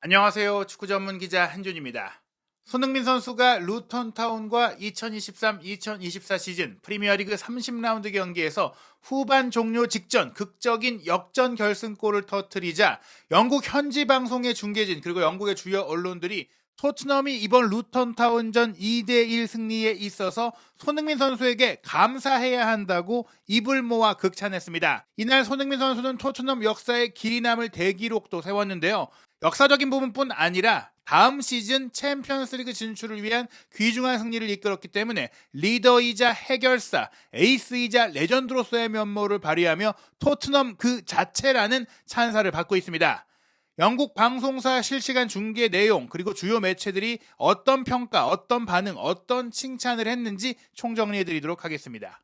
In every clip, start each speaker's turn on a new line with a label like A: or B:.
A: 안녕하세요. 축구 전문 기자 한준입니다. 손흥민 선수가 루턴타운과 2023-2024 시즌 프리미어리그 30라운드 경기에서 후반 종료 직전 극적인 역전 결승골을 터뜨리자 영국 현지 방송의 중계진 그리고 영국의 주요 언론들이 토트넘이 이번 루턴타운전 2대1 승리에 있어서 손흥민 선수에게 감사해야 한다고 입을 모아 극찬했습니다. 이날 손흥민 선수는 토트넘 역사의 길이 남을 대기록도 세웠는데요. 역사적인 부분뿐 아니라 다음 시즌 챔피언스리그 진출을 위한 귀중한 승리를 이끌었기 때문에 리더이자 해결사, 에이스이자 레전드로서의 면모를 발휘하며 토트넘 그 자체라는 찬사를 받고 있습니다. 영국 방송사 실시간 중계 내용 그리고 주요 매체들이 어떤 평가, 어떤 반응, 어떤 칭찬을 했는지 총정리해드리도록 하겠습니다.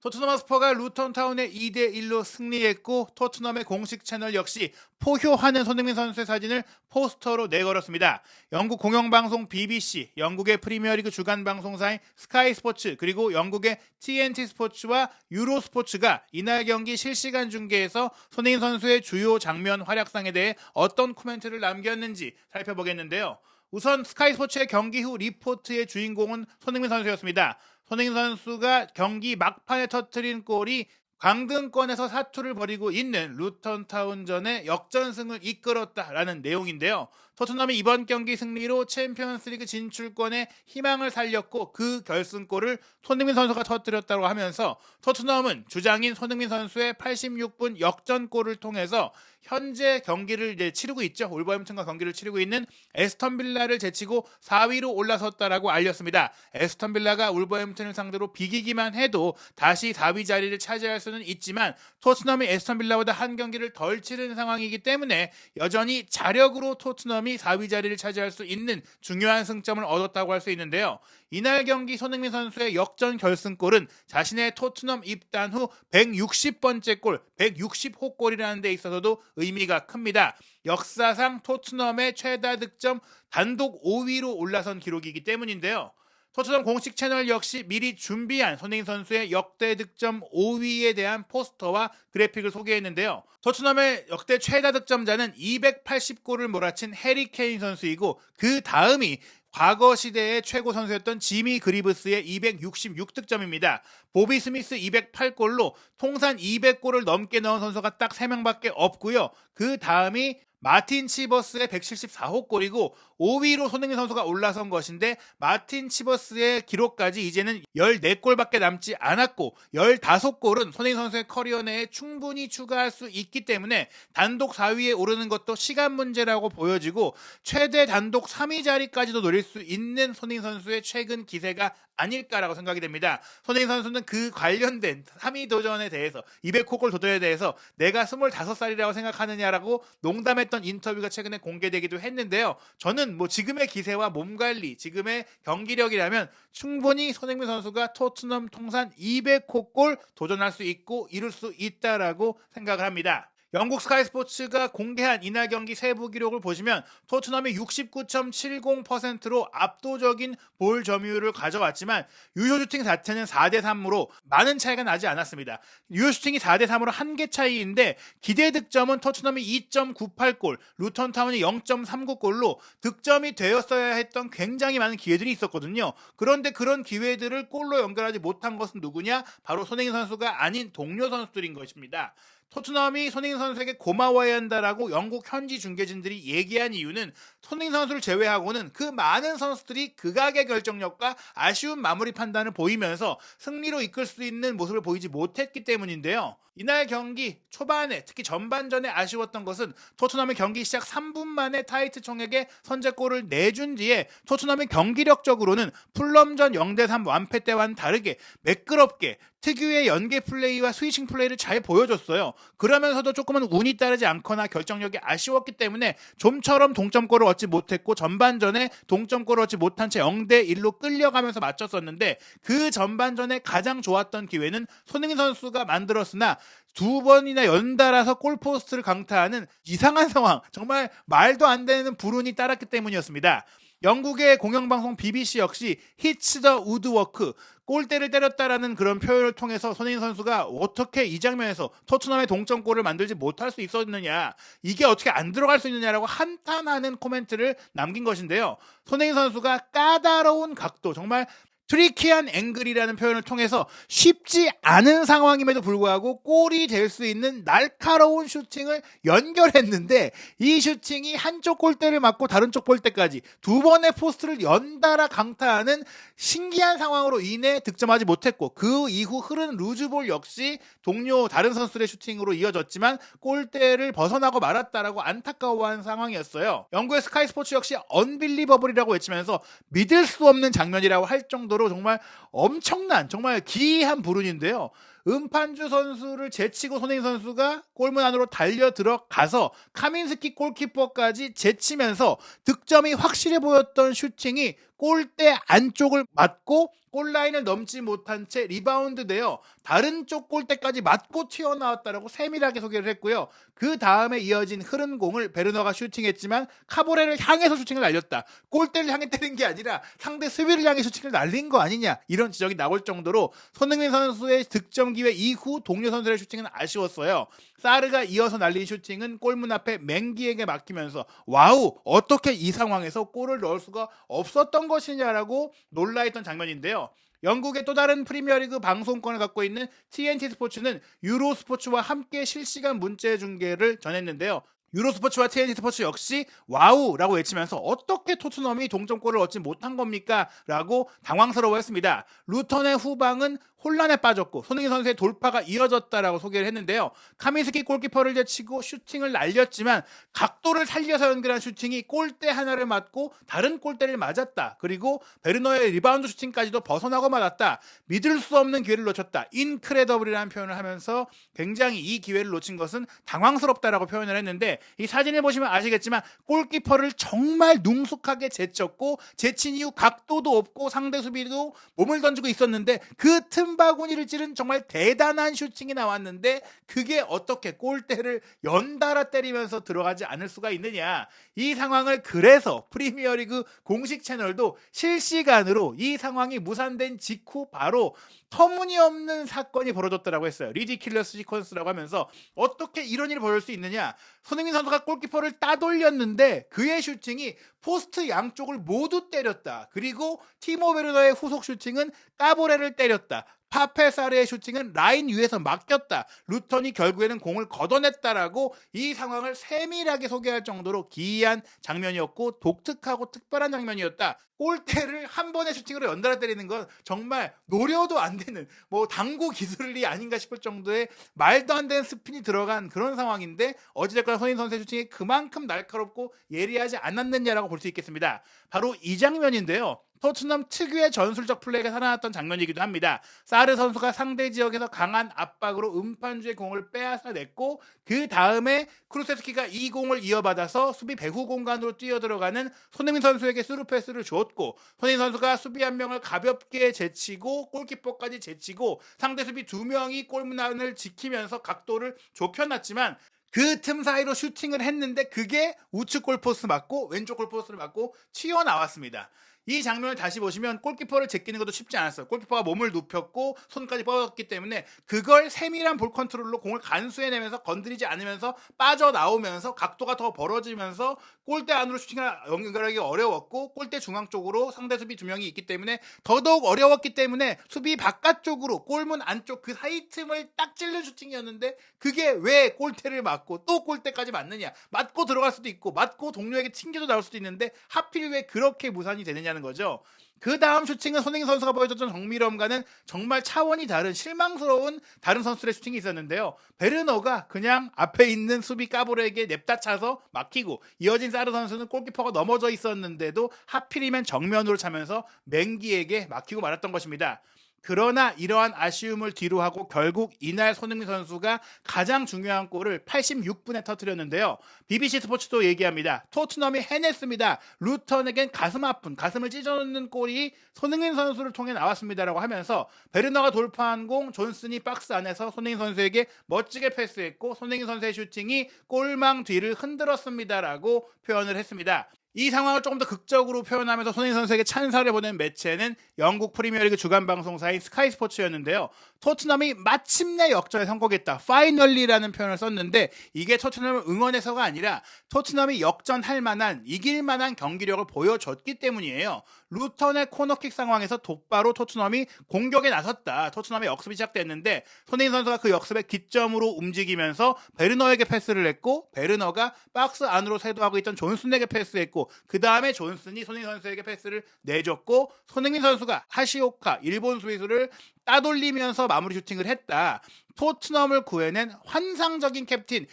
A: 토트넘 핫스퍼가 루턴타운에 2대1로 승리했고 토트넘의 공식 채널 역시 포효하는 손흥민 선수의 사진을 포스터로 내걸었습니다. 영국 공영방송 BBC, 영국의 프리미어리그 주간 방송사인 스카이 스포츠 그리고 영국의 TNT 스포츠와 유로 스포츠가 이날 경기 실시간 중계에서 손흥민 선수의 주요 장면 활약상에 대해 어떤 코멘트를 남겼는지 살펴보겠는데요. 우선 스카이 스포츠의 경기 후 리포트의 주인공은 손흥민 선수였습니다. 손흥민 선수가 경기 막판에 터뜨린 골이 강등권에서 사투를 벌이고 있는 루턴타운전의 역전승을 이끌었다라는 내용인데요. 토트넘이 이번 경기 승리로 챔피언스리그 진출권에 희망을 살렸고 그 결승골을 손흥민 선수가 터뜨렸다고 하면서 토트넘은 주장인 손흥민 선수의 86분 역전골을 통해서 현재 경기를 치르고 있죠. 울버햄튼과 경기를 치르고 있는 에스턴 빌라를 제치고 4위로 올라섰다라고 알렸습니다. 에스턴 빌라가 울버햄튼을 상대로 비기기만 해도 다시 4위 자리를 차지할 수는 있지만 토트넘이 에스턴 빌라보다 한 경기를 덜 치른 상황이기 때문에 여전히 자력으로 토트넘이 4위 자리를 차지할 수 있는 중요한 승점을 얻었다고 할 수 있는데요. 이날 경기 손흥민 선수의 역전 결승골은 자신의 토트넘 입단 후 160번째 골, 160호 골이라는 데 있어서도 의미가 큽니다. 역사상 토트넘의 최다 득점 단독 5위로 올라선 기록이기 때문인데요. 토트넘 공식 채널 역시 미리 준비한 손흥민 선수의 역대 득점 5위에 대한 포스터와 그래픽을 소개했는데요. 토트넘의 역대 최다 득점자는 280골을 몰아친 해리 케인 선수이고 그 다음이 과거 시대의 최고 선수였던 지미 그리브스의 266득점입니다. 보비 스미스 208골로 통산 200골을 넘게 넣은 선수가 딱 3명밖에 없고요. 그 다음이 마틴 치버스의 174호 골이고 5위로 손흥민 선수가 올라선 것인데 마틴 치버스의 기록까지 이제는 14골밖에 남지 않았고 15골은 손흥민 선수의 커리어 내에 충분히 추가할 수 있기 때문에 단독 4위에 오르는 것도 시간 문제라고 보여지고 최대 단독 3위 자리까지도 노릴 수 있는 손흥민 선수의 최근 기세가 아닐까라고 생각이 됩니다. 손흥민 선수는 그 관련된 3위 도전에 대해서 200호 도전에 대해서 내가 25살이라고 생각하느냐라고 농담했던 인터뷰가 최근에 공개되기도 했는데요. 저는 지금의 기세와 몸관리, 지금의 경기력이라면 충분히 손흥민 선수가 토트넘 통산 200호 골 도전할 수 있고 이룰 수 있다라고 생각을 합니다. 영국 스카이 스포츠가 공개한 이날 경기 세부 기록을 보시면 토트넘이 69.70%로 압도적인 볼 점유율을 가져왔지만 유효 슈팅 자체는 4대3으로 많은 차이가 나지 않았습니다. 유효 슈팅이 4대3으로 한 개 차이인데 기대 득점은 토트넘이 2.98골, 루턴타운이 0.39골로 득점이 되었어야 했던 굉장히 많은 기회들이 있었거든요. 그런데 그런 기회들을 골로 연결하지 못한 것은 누구냐? 바로 손흥민 선수가 아닌 동료 선수들인 것입니다. 토트넘이 손흥민 선수에게 고마워해야 한다라고 영국 현지 중계진들이 얘기한 이유는 손흥민 선수를 제외하고는 그 많은 선수들이 극악의 결정력과 아쉬운 마무리 판단을 보이면서 승리로 이끌 수 있는 모습을 보이지 못했기 때문인데요. 이날 경기 초반에 특히 전반전에 아쉬웠던 것은 토트넘의 경기 시작 3분 만에 타이트 총에게 선제골을 내준 뒤에 토트넘이 경기력적으로는 풀럼전 0대3 완패 때와는 다르게 매끄럽게 특유의 연계 플레이와 스위칭 플레이를 잘 보여줬어요. 그러면서도 조금은 운이 따르지 않거나 결정력이 아쉬웠기 때문에 좀처럼 동점골을 얻지 못했고 전반전에 동점골을 얻지 못한 채 0대1로 끌려가면서 맞췄었는데 그 전반전에 가장 좋았던 기회는 손흥민 선수가 만들었으나 두 번이나 연달아서 골포스트를 강타하는 이상한 상황, 정말 말도 안 되는 불운이 따랐기 때문이었습니다. 영국의 공영방송 BBC 역시 히츠 더 우드워크, 골대를 때렸다라는 그런 표현을 통해서 손흥민 선수가 어떻게 이 장면에서 토트넘의 동점골을 만들지 못할 수 있었느냐, 이게 어떻게 안 들어갈 수 있느냐라고 한탄하는 코멘트를 남긴 것인데요. 손흥민 선수가 까다로운 각도, 정말 트리키한 앵글이라는 표현을 통해서 쉽지 않은 상황임에도 불구하고 골이 될 수 있는 날카로운 슈팅을 연결했는데, 이 슈팅이 한쪽 골대를 맞고 다른 쪽 골대까지 두 번의 포스트를 연달아 강타하는 신기한 상황으로 인해 득점하지 못했고, 그 이후 흐른 루즈볼 역시 동료 다른 선수들의 슈팅으로 이어졌지만 골대를 벗어나고 말았다라고 안타까워한 상황이었어요. 영국의 스카이 스포츠 역시 언빌리버블이라고 외치면서 믿을 수 없는 장면이라고 할 정도로 정말 엄청난, 정말 기이한 불운인데요. 음판주 선수를 제치고 손흥민 선수가 골문 안으로 달려 들어가서 카민스키 골키퍼까지 제치면서 득점이 확실해 보였던 슈팅이 골대 안쪽을 맞고 골라인을 넘지 못한 채 리바운드되어 다른 쪽 골대까지 맞고 튀어나왔다라고 세밀하게 소개를 했고요. 그 다음에 이어진 흐른 공을 베르너가 슈팅했지만 카보레를 향해서 슈팅을 날렸다, 골대를 향해 때린 게 아니라 상대 수비를 향해 슈팅을 날린 거 아니냐, 이런 지적이 나올 정도로 손흥민 선수의 득점 기회 이후 동료 선수의 슈팅은 아쉬웠어요. 사르가 이어서 날린 슈팅은 골문 앞에 맹기에게 막히면서 와우, 어떻게 이 상황에서 골을 넣을 수가 없었던 것이냐라고 놀라했던 장면인데요. 영국의 또 다른 프리미어리그 방송권을 갖고 있는 TNT 스포츠는 유로스포츠와 함께 실시간 문자 중계를 전했는데요. 유로스포츠와 TNT 스포츠 역시 와우라고 외치면서 어떻게 토트넘이 동점골을 얻지 못한 겁니까? 라고 당황스러워했습니다. 루턴의 후방은 혼란에 빠졌고 손흥민 선수의 돌파가 이어졌다라고 소개를 했는데요. 카민스키 골키퍼를 제치고 슈팅을 날렸지만 각도를 살려서 연결한 슈팅이 골대 하나를 맞고 다른 골대를 맞았다. 그리고 베르너의 리바운드 슈팅까지도 벗어나고 말았다. 믿을 수 없는 기회를 놓쳤다. 인크레더블이라는 표현을 하면서 굉장히 이 기회를 놓친 것은 당황스럽다라고 표현을 했는데, 이 사진을 보시면 아시겠지만 골키퍼를 정말 능숙하게 제쳤고 제친 이후 각도도 없고 상대 수비도 몸을 던지고 있었는데 그 틈바구니를 찌른 정말 대단한 슈팅이 나왔는데 그게 어떻게 골대를 연달아 때리면서 들어가지 않을 수가 있느냐. 이 상황을 그래서 프리미어리그 공식 채널도 실시간으로 이 상황이 무산된 직후 바로 터무니없는 사건이 벌어졌다라고 했어요. 리디큘러스 시퀀스라고 하면서 어떻게 이런 일이 벌어질 수 있느냐. 손흥민 선수가 골키퍼를 따돌렸는데 그의 슈팅이 포스트 양쪽을 모두 때렸다. 그리고 티모 베르너의 후속 슈팅은 까보레를 때렸다. 파페사르의 슈팅은 라인 위에서 막혔다. 루턴이 결국에는 공을 걷어냈다라고 이 상황을 세밀하게 소개할 정도로 기이한 장면이었고 독특하고 특별한 장면이었다. 골대를 한 번의 슈팅으로 연달아 때리는 건 정말 노려도 안 되는 당구 기술이 아닌가 싶을 정도의 말도 안 되는 스핀이 들어간 그런 상황인데, 어찌됐거나 손흥민 선수의 슈팅이 그만큼 날카롭고 예리하지 않았느냐라고 볼 수 있겠습니다. 바로 이 장면인데요. 토트넘 특유의 전술적 플레이가 살아났던 장면이기도 합니다. 사르 선수가 상대 지역에서 강한 압박으로 음판주의 공을 빼앗아냈고 그 다음에 쿠루세스키가 이 공을 이어받아서 수비 배후 공간으로 뛰어들어가는 손흥민 선수에게 스루 패스를 줬고, 손흥민 선수가 수비 한 명을 가볍게 제치고 골키퍼까지 제치고 상대 수비 두 명이 골문 안을 지키면서 각도를 좁혀놨지만 그 틈 사이로 슈팅을 했는데 그게 우측 골포스트 맞고 왼쪽 골포스트를 맞고 튀어나왔습니다. 이 장면을 다시 보시면 골키퍼를 제끼는 것도 쉽지 않았어요. 골키퍼가 몸을 눕혔고 손까지 뻗었기 때문에 그걸 세밀한 볼 컨트롤로 공을 간수해내면서 건드리지 않으면서 빠져나오면서 각도가 더 벌어지면서 골대 안으로 슈팅을 연결하기 어려웠고, 골대 중앙 쪽으로 상대 수비 두 명이 있기 때문에 더더욱 어려웠기 때문에 수비 바깥쪽으로 골문 안쪽 그 사이 틈을 딱 찔른 슈팅이었는데 그게 왜 골대를 맞고 또 골대까지 맞느냐. 맞고 들어갈 수도 있고 맞고 동료에게 튕겨도 나올 수도 있는데 하필 왜 그렇게 무산이 되느냐는 거죠. 그 다음 슈팅은 손흥민 선수가 보여줬던 정밀함과는 정말 차원이 다른 실망스러운 다른 선수들의 슈팅이 있었는데요. 베르너가 그냥 앞에 있는 수비 까보레에게 냅다 차서 막히고, 이어진 사르 선수는 골키퍼가 넘어져 있었는데도 하필이면 정면으로 차면서 맹기에게 막히고 말았던 것입니다. 그러나 이러한 아쉬움을 뒤로하고 결국 이날 손흥민 선수가 가장 중요한 골을 86분에 터뜨렸는데요. BBC 스포츠도 얘기합니다. 토트넘이 해냈습니다. 루턴에겐 가슴 아픈, 가슴을 찢어놓는 골이 손흥민 선수를 통해 나왔습니다라고 하면서 베르너가 돌파한 공 존슨이 박스 안에서 손흥민 선수에게 멋지게 패스했고 손흥민 선수의 슈팅이 골망 뒤를 흔들었습니다라고 표현을 했습니다. 이 상황을 조금 더 극적으로 표현하면서 손흥민 선수에게 찬사를 보낸 매체는 영국 프리미어리그 주간 방송사인 스카이 스포츠였는데요. 토트넘이 마침내 역전에 성공했다. 파이널리라는 표현을 썼는데 이게 토트넘을 응원해서가 아니라 토트넘이 역전할 만한 이길 만한 경기력을 보여줬기 때문이에요. 루턴의 코너킥 상황에서 곧바로 토트넘이 공격에 나섰다. 토트넘의 역습이 시작됐는데 손흥민 선수가 그 역습의 기점으로 움직이면서 베르너에게 패스를 했고 베르너가 박스 안으로 세도하고 있던 존슨에게 패스했고 그 다음에 존슨이 손흥민 선수에게 패스를 내줬고 손흥민 선수가 하시오카 일본 수비수를 따돌리면서 마무리 슈팅을 했다. 토트넘을 구해낸 환상적인 캡틴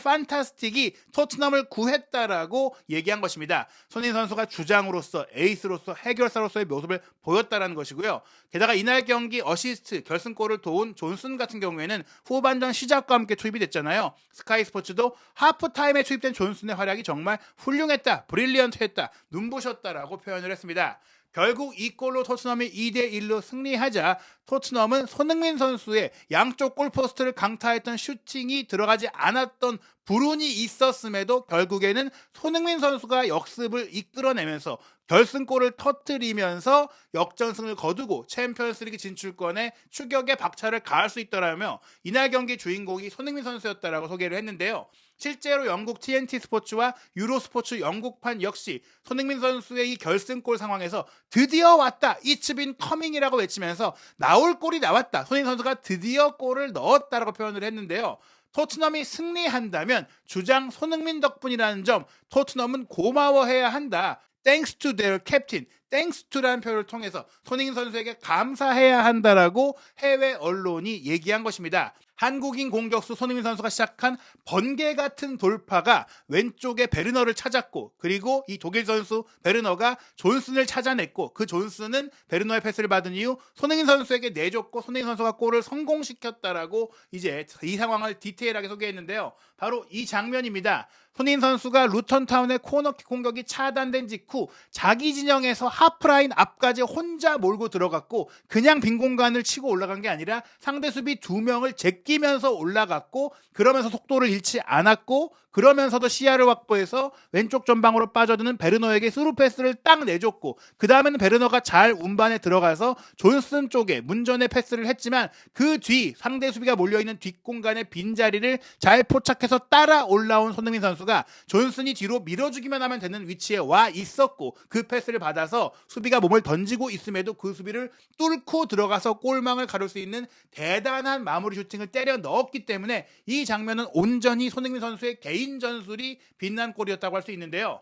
A: 판타스틱이 토트넘을 구했다라고 얘기한 것입니다. 손흥민 선수가 주장으로서 에이스로서 해결사로서의 모습을 보였다라는 것이고요. 게다가 이날 경기 어시스트 결승골을 도운 존슨 같은 경우에는 후반전 시작과 함께 투입이 됐잖아요. 스카이 스포츠도 하프타임에 투입된 존슨의 활약이 정말 훌륭했다, 브릴리언트했다, 눈부셨다라고 표현을 했습니다. 결국 이 골로 토트넘이 2대1로 승리하자 토트넘은 손흥민 선수의 양쪽 골포스트를 강타했던 슈팅이 들어가지 않았던 불운이 있었음에도 결국에는 손흥민 선수가 역습을 이끌어내면서 결승골을 터뜨리면서 역전승을 거두고 챔피언스리그 진출권에 추격의 박차를 가할 수 있더라며 이날 경기 주인공이 손흥민 선수였다라고 소개를 했는데요. 실제로 영국 TNT 스포츠와 유로스포츠 영국판 역시 손흥민 선수의 이 결승골 상황에서 드디어 왔다, It's been coming이라고 외치면서 나올 골이 나왔다, 손흥민 선수가 드디어 골을 넣었다라고 표현을 했는데요. 토트넘이 승리한다면 주장 손흥민 덕분이라는 점 토트넘은 고마워해야 한다. Thanks to their captain, thanks to라는 표현을 통해서 손흥민 선수에게 감사해야 한다라고 해외 언론이 얘기한 것입니다. 한국인 공격수 손흥민 선수가 시작한 번개 같은 돌파가 왼쪽에 베르너를 찾았고 그리고 이 독일 선수 베르너가 존슨을 찾아냈고 그 존슨은 베르너의 패스를 받은 이후 손흥민 선수에게 내줬고 손흥민 선수가 골을 성공시켰다라고 이제 이 상황을 디테일하게 소개했는데요. 바로 이 장면입니다. 손흥민 선수가 루턴타운의 코너킥 공격이 차단된 직후 자기 진영에서 하프라인 앞까지 혼자 몰고 들어갔고 그냥 빈 공간을 치고 올라간 게 아니라 상대 수비 2명을 제끼면서 올라갔고 그러면서 속도를 잃지 않았고 그러면서도 시야를 확보해서 왼쪽 전방으로 빠져드는 베르너에게 스루 패스를 딱 내줬고 그 다음에는 베르너가 잘 운반에 들어가서 존슨 쪽에 문전에 패스를 했지만 그 뒤 상대 수비가 몰려있는 뒷공간의 빈자리를 잘 포착해서 따라 올라온 손흥민 선수가 존슨이 뒤로 밀어주기만 하면 되는 위치에 와 있었고 그 패스를 받아서 수비가 몸을 던지고 있음에도 그 수비를 뚫고 들어가서 골망을 가를 수 있는 대단한 마무리 슈팅을 때려 넣었기 때문에 이 장면은 온전히 손흥민 선수의 개인 전술이 빛난 골이었다고 할 수 있는데요.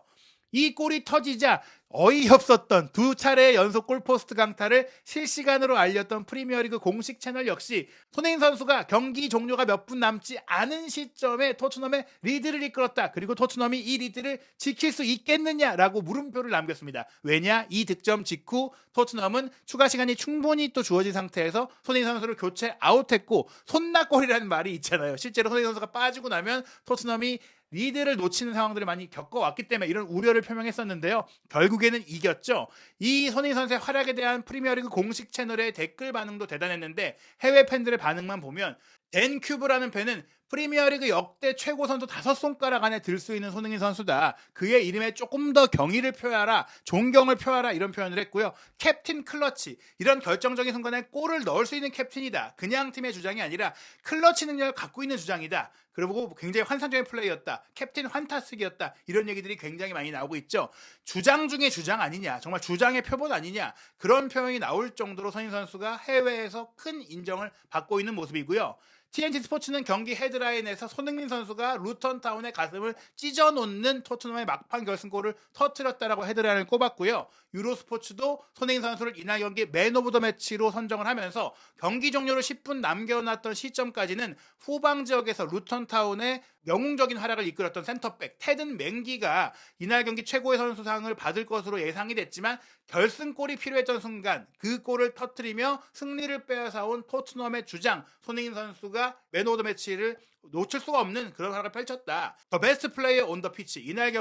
A: 이 골이 터지자 어이없었던 두 차례의 연속 골포스트 강타를 실시간으로 알렸던 프리미어리그 공식 채널 역시 손흥민 선수가 경기 종료가 몇 분 남지 않은 시점에 토트넘의 리드를 이끌었다. 그리고 토트넘이 이 리드를 지킬 수 있겠느냐라고 물음표를 남겼습니다. 왜냐? 이 득점 직후 토트넘은 추가 시간이 충분히 또 주어진 상태에서 손흥민 선수를 교체 아웃했고 손나골이라는 말이 있잖아요. 실제로 손흥민 선수가 빠지고 나면 토트넘이 리드를 놓치는 상황들을 많이 겪어왔기 때문에 이런 우려를 표명했었는데요. 결국에는 이겼죠. 이 손흥민 선수의 활약에 대한 프리미어리그 공식 채널의 댓글 반응도 대단했는데 해외 팬들의 반응만 보면 댄 큐브라는 팬은 프리미어리그 역대 최고 선수 5손가락 안에 들 수 있는 손흥민 선수다. 그의 이름에 조금 더 경의를 표하라, 존경을 표하라 이런 표현을 했고요. 캡틴 클러치, 이런 결정적인 순간에 골을 넣을 수 있는 캡틴이다. 그냥 팀의 주장이 아니라 클러치 능력을 갖고 있는 주장이다. 그리고 굉장히 환상적인 플레이였다. 캡틴 환타스틱이었다. 이런 얘기들이 굉장히 많이 나오고 있죠. 주장 중에 주장 아니냐, 정말 주장의 표본 아니냐, 그런 표현이 나올 정도로 손흥민 선수가 해외에서 큰 인정을 받고 있는 모습이고요. TNT 스포츠는 경기 헤드라인에서 손흥민 선수가 루턴타운의 가슴을 찢어놓는 토트넘의 막판 결승골을 터뜨렸다라고 헤드라인을 꼽았고요. 유로스포츠도 손흥민 선수를 이날 경기 맨 오브 더 매치로 선정을 하면서 경기 종료를 10분 남겨놨던 시점까지는 후방 지역에서 루턴타운의 영웅적인 활약을 이끌었던 센터백 테든 맹기가 이날 경기 최고의 선수상을 받을 것으로 예상이 됐지만 결승골이 필요했던 순간 그 골을 터뜨리며 승리를 빼앗아온 토트넘의 주장 손흥민 선수가 맨 오브 더 매치를 놓칠 수가 없는 그런 활약을 펼쳤다. 더 베스트 플레이어 온 더 피치. 이날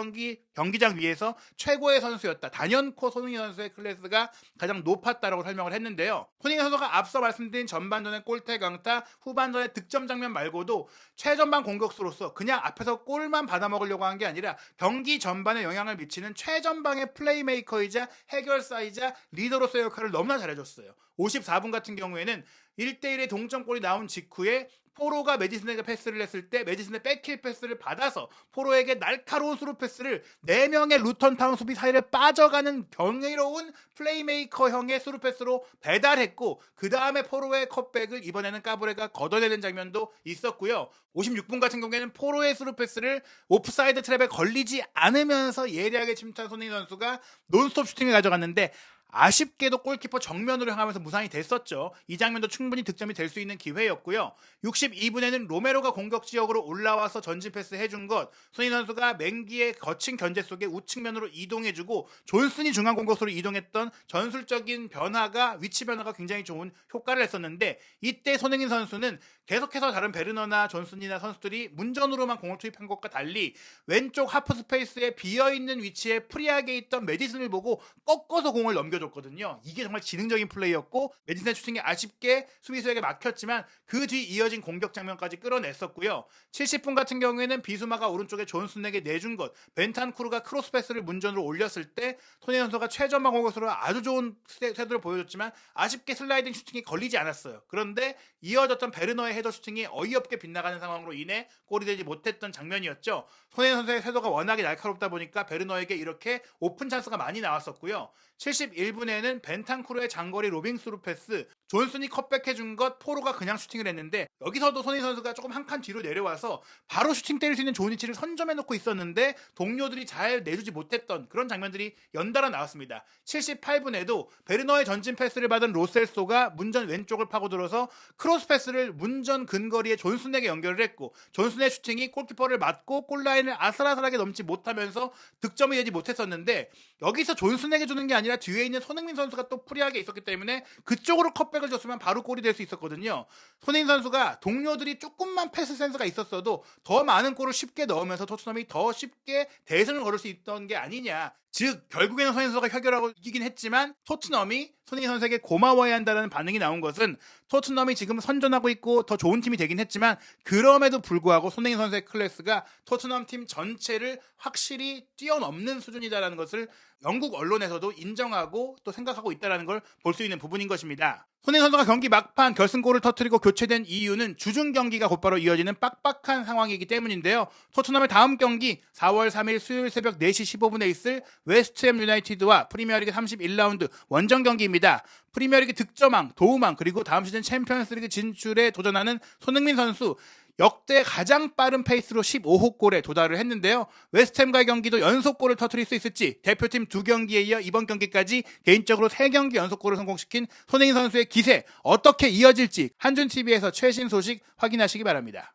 A: 경기장 위에서 최고의 선수였다. 단연코 손흥민 선수의 클래스가 가장 높았다라고 설명을 했는데요. 손흥민 선수가 앞서 말씀드린 전반전의 골대 강타, 후반전의 득점 장면 말고도 최전방 공격수로서 그냥 앞에서 골만 받아먹으려고 한 게 아니라 경기 전반에 영향을 미치는 최전방의 플레이메이커이자 해결사이자 리더로서의 역할을 너무나 잘해줬어요. 54분 같은 경우에는 1대1의 동점골이 나온 직후에 포로가 메디슨에게 패스를 했을 때 메디슨의 백힐 패스를 받아서 포로에게 날카로운 스루 패스를 4명의 루턴타운 수비 사이를 빠져가는 경이로운 플레이메이커형의 스루 패스로 배달했고 그 다음에 포로의 컷백을 이번에는 까브레가 걷어내는 장면도 있었고요. 56분 같은 경우에는 포로의 스루 패스를 오프사이드 트랩에 걸리지 않으면서 예리하게 침투한 손흥민 선수가 논스톱 슈팅을 가져갔는데 아쉽게도 골키퍼 정면으로 향하면서 무산이 됐었죠. 이 장면도 충분히 득점이 될 수 있는 기회였고요. 62분에는 로메로가 공격 지역으로 올라와서 전진 패스 해준 것, 손흥민 선수가 맹기의 거친 견제 속에 우측면으로 이동해주고 존슨이 중앙 공격수로 이동했던 전술적인 변화가 위치 변화가 굉장히 좋은 효과를 했었는데 이때 손흥민 선수는 계속해서 다른 베르너나 존슨이나 선수들이 문전으로만 공을 투입한 것과 달리 왼쪽 하프 스페이스에 비어있는 위치에 프리하게 있던 메디슨을 보고 꺾어서 공을 넘겨줬거든요. 이게 정말 지능적인 플레이였고 메디슨의 슈팅이 아쉽게 수비수에게 막혔지만 그 뒤 이어진 공격 장면까지 끌어냈었고요. 70분 같은 경우에는 비수마가 오른쪽에 존슨에게 내준 것, 벤탄쿠르가 크로스 패스를 문전으로 올렸을 때 손흥민 선수가 최전방 공격수로 아주 좋은 태도를 보여줬지만 아쉽게 슬라이딩 슈팅이 걸리지 않았어요. 그런데 이어졌던 베르너의 헤더 슈팅이 어이없게 빗나가는 상황으로 인해 골이 되지 못했던 장면이었죠. 손흥민 선수의 태도가 워낙에 날카롭다 보니까 베르너에게 이렇게 오픈 찬스가 많이 나왔었고요. 71분에는 벤탄쿠르의 장거리 로빙 스루 패스, 존슨이 컷백해준 것, 포로가 그냥 슈팅을 했는데 여기서도 손흥민 선수가 조금 한 칸 뒤로 내려와서 바로 슈팅 때릴 수 있는 좋은 위치를 선점해놓고 있었는데 동료들이 잘 내주지 못했던 그런 장면들이 연달아 나왔습니다. 78분에도 베르너의 전진 패스를 받은 로셀소가 문전 왼쪽을 파고들어서 크로스 패스를 문전 근거리에 존슨에게 연결을 했고 존슨의 슈팅이 골키퍼를 맞고 골라인을 아슬아슬하게 넘지 못하면서 득점이 되지 못했었는데 여기서 존슨에게 주는 게 아니라 뒤에 있는 손흥민 선수가 또 프리하게 있었기 때문에 그쪽으로 컷백을 줬으면 바로 골이 될 수 있었거든요. 손흥민 선수가 동료들이 조금만 패스 센스가 있었어도 더 많은 골을 쉽게 넣으면서 토트넘이 더 쉽게 대승을 거둘 수 있던 게 아니냐. 즉 결국에는 손흥민 선수가 해결하고 이기긴 했지만 토트넘이 손흥민 선수에게 고마워해야 한다는 반응이 나온 것은 토트넘이 지금 선전하고 있고 더 좋은 팀이 되긴 했지만 그럼에도 불구하고 손흥민 선수의 클래스가 토트넘 팀 전체를 확실히 뛰어넘는 수준이다라는 것을 영국 언론에서도 인정하고 또 생각하고 있다는 걸 볼 수 있는 부분인 것입니다. 손흥민 선수가 경기 막판 결승골을 터뜨리고 교체된 이유는 주중 경기가 곧바로 이어지는 빡빡한 상황이기 때문인데요. 토트넘의 다음 경기 4월 3일 수요일 새벽 4시 15분에 있을 웨스트햄 유나이티드와 프리미어리그 31라운드 원정 경기입니다. 프리미어리그 득점왕, 도움왕 그리고 다음 시즌 챔피언스리그 진출에 도전하는 손흥민 선수 역대 가장 빠른 페이스로 15호 골에 도달을 했는데요. 웨스트햄과의 경기도 연속골을 터뜨릴 수 있을지 대표팀 2경기에 이어 이번 경기까지 개인적으로 3경기 연속골을 성공시킨 손흥민 선수의 기세 어떻게 이어질지 한준TV에서 최신 소식 확인하시기 바랍니다.